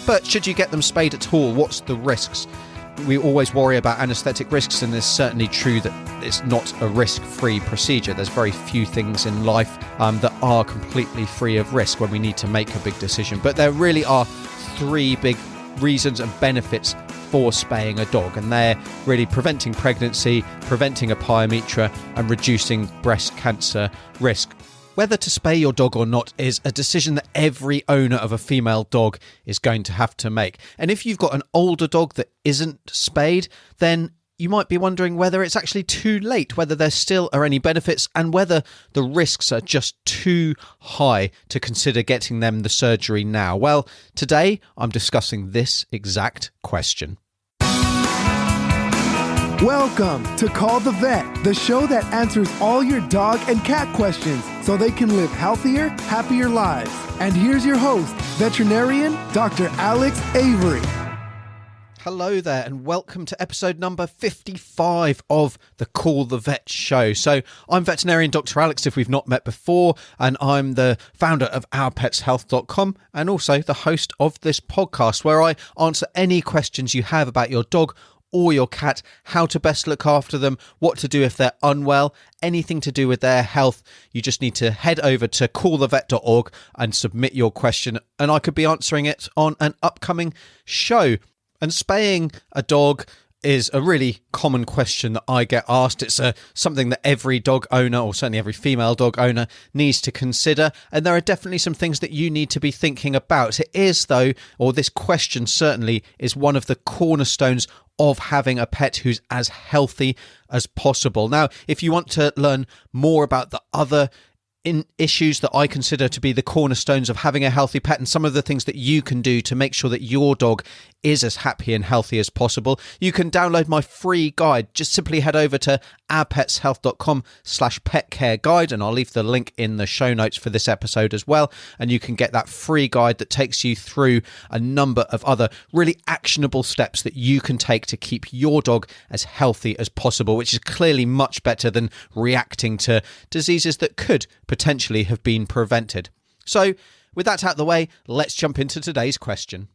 But should you get them spayed at all? What's the risks? We always worry about anaesthetic risks, and it's certainly true that it's not a risk-free procedure. There's very few things in life that are completely free of risk when we need to make a big decision. But there really are three big reasons and benefits for spaying a dog, and they're really preventing pregnancy, preventing a pyometra, and reducing breast cancer risk. Whether to spay your dog or not is a decision that every owner of a female dog is going to have to make. And if you've got an older dog that isn't spayed, then you might be wondering whether it's actually too late, whether there still are any benefits, and whether the risks are just too high to consider getting them the surgery now. Well, today I'm discussing this exact question. Welcome to Call the Vet, the show that answers all your dog and cat questions so they can live healthier, happier lives. And here's your host, veterinarian Dr. Alex Avery. Hello there, and welcome to episode number 55 of the Call the Vet show. So I'm veterinarian Dr. Alex, if we've not met before, and I'm the founder of ourpetshealth.com and also the host of this podcast where I answer any questions you have about your dog or your cat, how to best look after them, what to do if they're unwell, anything to do with their health. You just need to head over to callthevet.org and submit your question, and I could be answering it on an upcoming show. And spaying a dog is a really common question that I get asked. It's something that every dog owner, or certainly every female dog owner, needs to consider. And there are definitely some things that you need to be thinking about. It is, though, or this question certainly is one of the cornerstones of having a pet who's as healthy as possible. Now, if you want to learn more about the other issues that I consider to be the cornerstones of having a healthy pet and some of the things that you can do to make sure that your dog is as happy and healthy as possible, you can download my free guide. Just simply head over to ourpetshealth.com/petcareguide, and I'll leave the link in the show notes for this episode as well. And you can get that free guide that takes you through a number of other really actionable steps that you can take to keep your dog as healthy as possible, which is clearly much better than reacting to diseases that could potentially have been prevented. So with that out of the way, let's jump into today's question.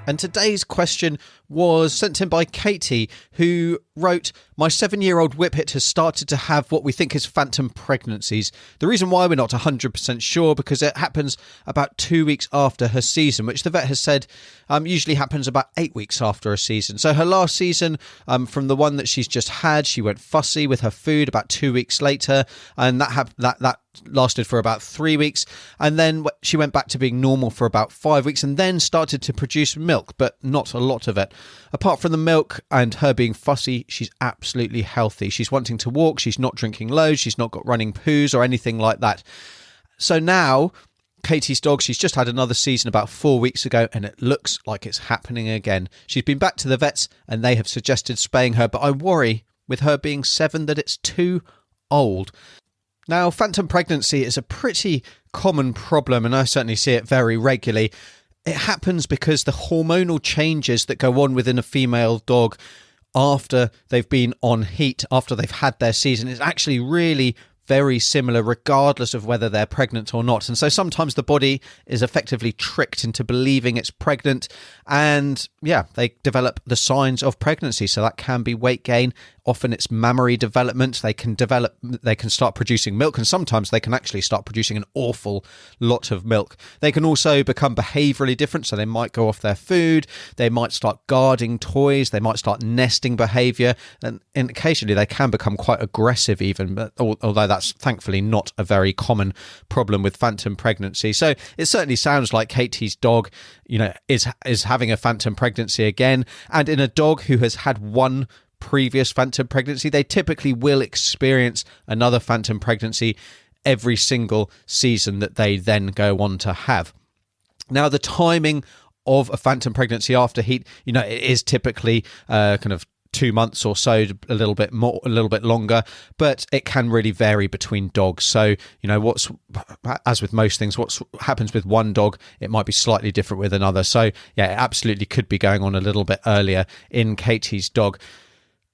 And today's question was sent in by Katie, who wrote, "My 7-year-old Whippet has started to have what we think is phantom pregnancies. The reason why we're not 100% sure, because it happens about 2 weeks after her season, which the vet has said usually happens about 8 weeks after a season. So her last season, from the one that she's just had, she went fussy with her food about 2 weeks later, and that lasted for about 3 weeks, and then she went back to being normal for about 5 weeks and then started to produce milk, but not a lot of it. Apart from the milk and her being fussy, she's absolutely healthy. She's wanting to walk, she's not drinking loads, she's not got running poos or anything like that. So now Katie's dog, she's just had another season about 4 weeks ago, and it looks like it's happening again. She's been back to the vets and they have suggested spaying her, but I worry with her being 7 that it's too old. Now, phantom pregnancy is a pretty common problem, and I certainly see it very regularly. It happens because the hormonal changes that go on within a female dog after they've been on heat, after they've had their season, is actually really very similar regardless of whether they're pregnant or not. And so sometimes the body is effectively tricked into believing it's pregnant, and they develop the signs of pregnancy. So that can be weight gain. Often it's mammary development. They can start producing milk, and sometimes they can actually start producing an awful lot of milk. They can also become behaviorally different. So they might go off their food. They might start guarding toys. They might start nesting behavior. And occasionally they can become quite aggressive even, but although that's thankfully not a very common problem with phantom pregnancy. So it certainly sounds like Katie's dog, is having a phantom pregnancy again. And in a dog who has had one previous phantom pregnancy, they typically will experience another phantom pregnancy every single season that they then go on to have. Now, the timing of a phantom pregnancy after heat, it is typically kind of 2 months or so, a little bit longer, but it can really vary between dogs. So, as with most things, what happens with one dog, it might be slightly different with another. So, it absolutely could be going on a little bit earlier in Katie's dog.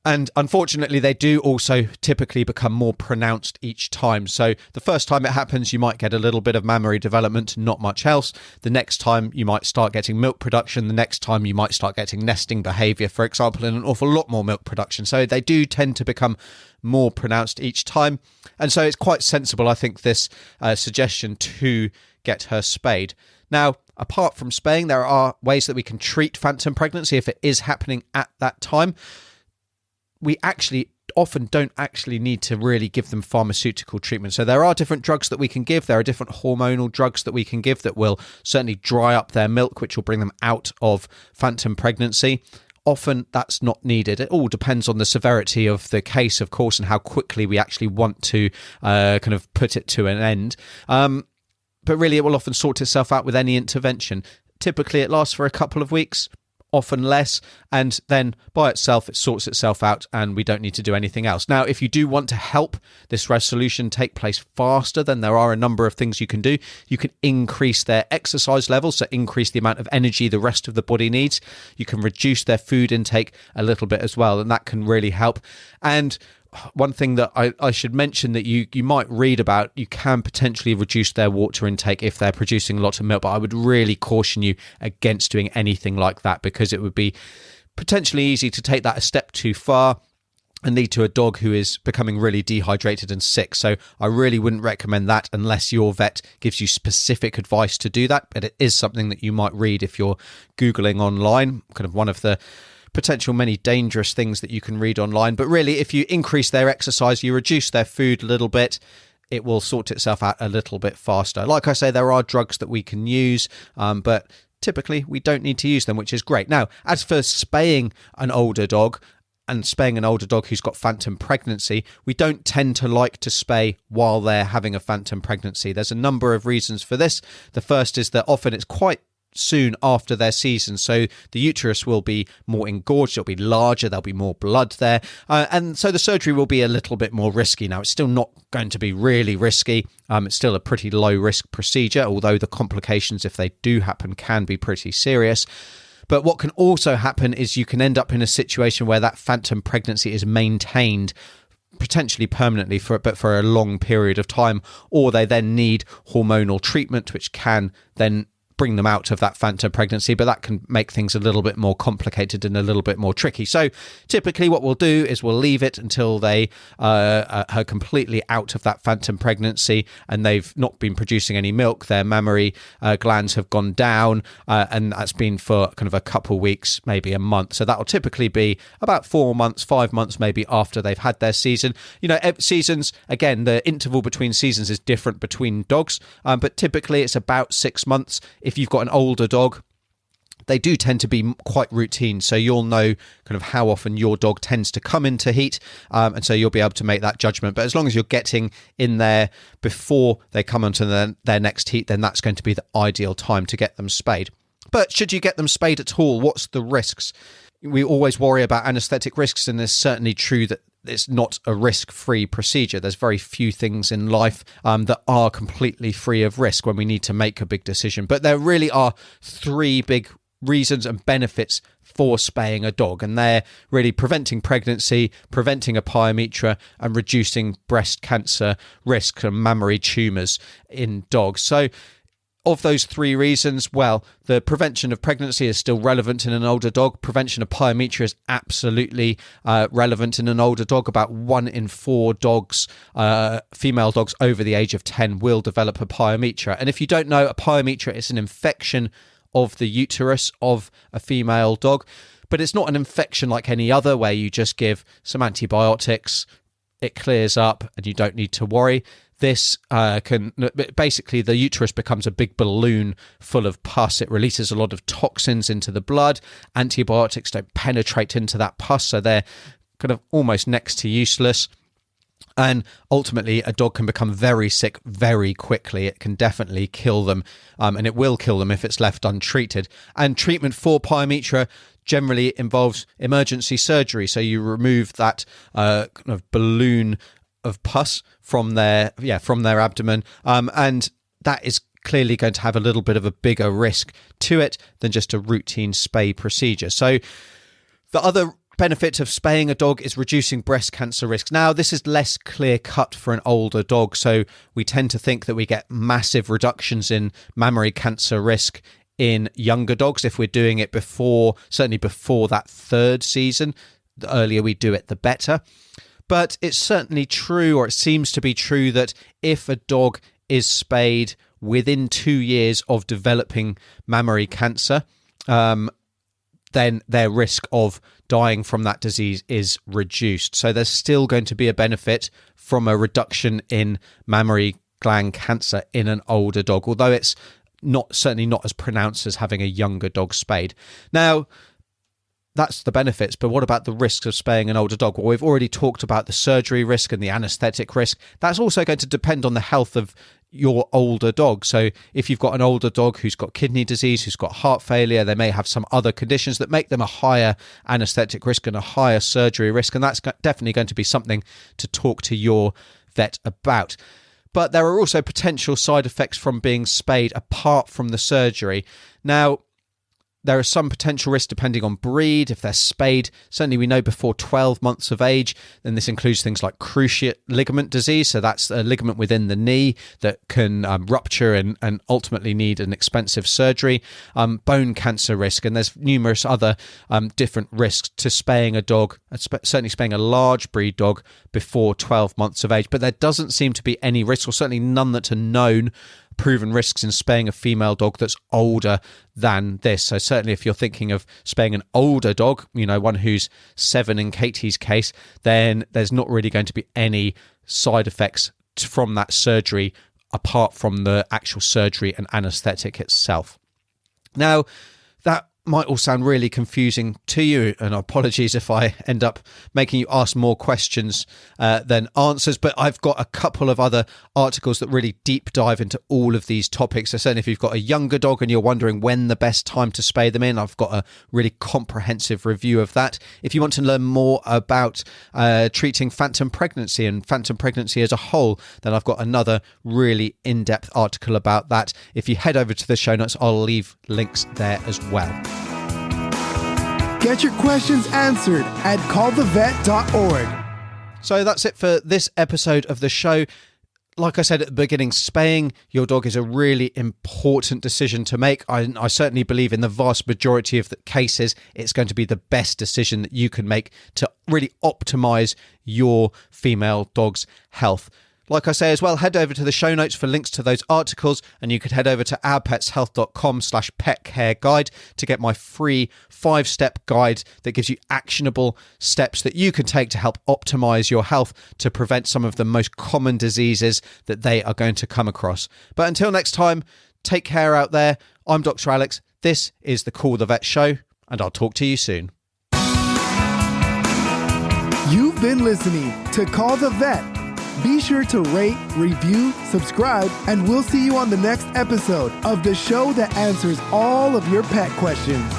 And unfortunately, they do also typically become more pronounced each time. So the first time it happens, you might get a little bit of mammary development, not much else. The next time you might start getting milk production. The next time you might start getting nesting behavior, for example, and an awful lot more milk production. So they do tend to become more pronounced each time. And so it's quite sensible, I think, this suggestion to get her spayed. Now, apart from spaying, there are ways that we can treat phantom pregnancy if it is happening at that time. We actually often don't actually need to really give them pharmaceutical treatment. So there are different drugs that we can give. There are different hormonal drugs that we can give that will certainly dry up their milk, which will bring them out of phantom pregnancy. Often that's not needed. It all depends on the severity of the case, of course, and how quickly we actually want to kind of put it to an end. But really, it will often sort itself out with any intervention. Typically, it lasts for a couple of weeks, often less, and then by itself it sorts itself out and we don't need to do anything else. Now, if you do want to help this resolution take place faster, then there are a number of things you can do. You can increase their exercise levels, so increase the amount of energy the rest of the body needs. You can reduce their food intake a little bit as well, and that can really help. And one thing that I should mention that you might read about, you can potentially reduce their water intake if they're producing lots of milk, but I would really caution you against doing anything like that, because it would be potentially easy to take that a step too far and lead to a dog who is becoming really dehydrated and sick. So I really wouldn't recommend that unless your vet gives you specific advice to do that. But it is something that you might read if you're Googling online, kind of one of the potential many dangerous things that you can read online. But really, if you increase their exercise, you reduce their food a little bit, it will sort itself out a little bit faster. Like I say, there are drugs that we can use, but typically we don't need to use them, which is great. Now, as for spaying an older dog, and spaying an older dog who's got phantom pregnancy, we don't tend to like to spay while they're having a phantom pregnancy. There's a number of reasons for this. The first is that often it's quite soon after their season, so the uterus will be more engorged, it'll be larger, there'll be more blood there, and so the surgery will be a little bit more risky. Now, it's still not going to be really risky. It's still a pretty low risk procedure, although the complications, if they do happen, can be pretty serious. But what can also happen is you can end up in a situation where that phantom pregnancy is maintained potentially permanently for a long period of time, or they then need hormonal treatment, which can then bring them out of that phantom pregnancy, but that can make things a little bit more complicated and a little bit more tricky. So typically what we'll do is we'll leave it until they are completely out of that phantom pregnancy and they've not been producing any milk, their mammary glands have gone down, and that's been for kind of a couple weeks, maybe a month. So that'll typically be about 4 months, 5 months maybe after they've had their season. You know, seasons, again, the interval between seasons is different between dogs, but typically it's about 6 months. If you've got an older dog, they do tend to be quite routine, so you'll know kind of how often your dog tends to come into heat, and so you'll be able to make that judgment. But as long as you're getting in there before they come onto their next heat, then that's going to be the ideal time to get them spayed. But should you get them spayed at all, what's the risks? We always worry about anaesthetic risks, and it's certainly true that it's not a risk-free procedure. There's very few things in life that are completely free of risk when we need to make a big decision. But there really are 3 big reasons and benefits for spaying a dog, and they're really preventing pregnancy, preventing a pyometra, and reducing breast cancer risk and mammary tumours in dogs. So of those 3 reasons, well, the prevention of pregnancy is still relevant in an older dog. Prevention of pyometra is absolutely relevant in an older dog. About 1 in 4 dogs, female dogs over the age of 10, will develop a pyometra. And if you don't know, a pyometra is an infection of the uterus of a female dog, but it's not an infection like any other where you just give some antibiotics, it clears up, and you don't need to worry. This basically, the uterus becomes a big balloon full of pus. It releases a lot of toxins into the blood. Antibiotics don't penetrate into that pus, so they're kind of almost next to useless. And ultimately, a dog can become very sick very quickly. It can definitely kill them, and it will kill them if it's left untreated. And treatment for pyometra generally involves emergency surgery. So you remove that kind of balloon of pus from their abdomen, and that is clearly going to have a little bit of a bigger risk to it than just a routine spay procedure. So the other benefit of spaying a dog is reducing breast cancer risks. Now, this is less clear-cut for an older dog, so we tend to think that we get massive reductions in mammary cancer risk in younger dogs if we're doing it certainly before that third season. The earlier we do it, the better. But it's certainly true, or it seems to be true, that if a dog is spayed within 2 years of developing mammary cancer, then their risk of dying from that disease is reduced. So there's still going to be a benefit from a reduction in mammary gland cancer in an older dog, although it's certainly not as pronounced as having a younger dog spayed. Now, that's the benefits, but what about the risks of spaying an older dog? Well, we've already talked about the surgery risk and the anaesthetic risk. That's also going to depend on the health of your older dog. So if you've got an older dog who's got kidney disease, who's got heart failure, they may have some other conditions that make them a higher anaesthetic risk and a higher surgery risk, and that's definitely going to be something to talk to your vet about. But there are also potential side effects from being spayed apart from the surgery. Now, there are some potential risks depending on breed. If they're spayed, certainly we know before 12 months of age, then this includes things like cruciate ligament disease. So that's a ligament within the knee that can rupture and ultimately need an expensive surgery. Bone cancer risk, and there's numerous other different risks to spaying a dog, certainly spaying a large breed dog before 12 months of age. But there doesn't seem to be any risks, or certainly none that are known, proven risks in spaying a female dog that's older than this. So certainly if you're thinking of spaying an older dog, one who's 7 in Katie's case, then there's not really going to be any side effects from that surgery apart from the actual surgery and anaesthetic itself. Now, that might all sound really confusing to you, and apologies if I end up making you ask more questions than answers, but I've got a couple of other articles that really deep dive into all of these topics. So certainly if you've got a younger dog and you're wondering when the best time to spay them in, I've got a really comprehensive review of that. If you want to learn more about treating phantom pregnancy and phantom pregnancy as a whole, then I've got another really in-depth article about that. If you head over to the show notes, I'll leave links there as well. Get your questions answered at callthevet.org. So that's it for this episode of the show. Like I said at the beginning, spaying your dog is a really important decision to make. I certainly believe in the vast majority of the cases, it's going to be the best decision that you can make to really optimize your female dog's health. Like I say as well, head over to the show notes for links to those articles, and you could head over to ourpetshealth.com/petcareguide to get my free 5-step guide that gives you actionable steps that you can take to help optimize your health to prevent some of the most common diseases that they are going to come across. But until next time, take care out there. I'm Dr. Alex. This is the Call the Vet Show, and I'll talk to you soon. You've been listening to Call the Vet. Be sure to rate, review, subscribe, and we'll see you on the next episode of the show that answers all of your pet questions.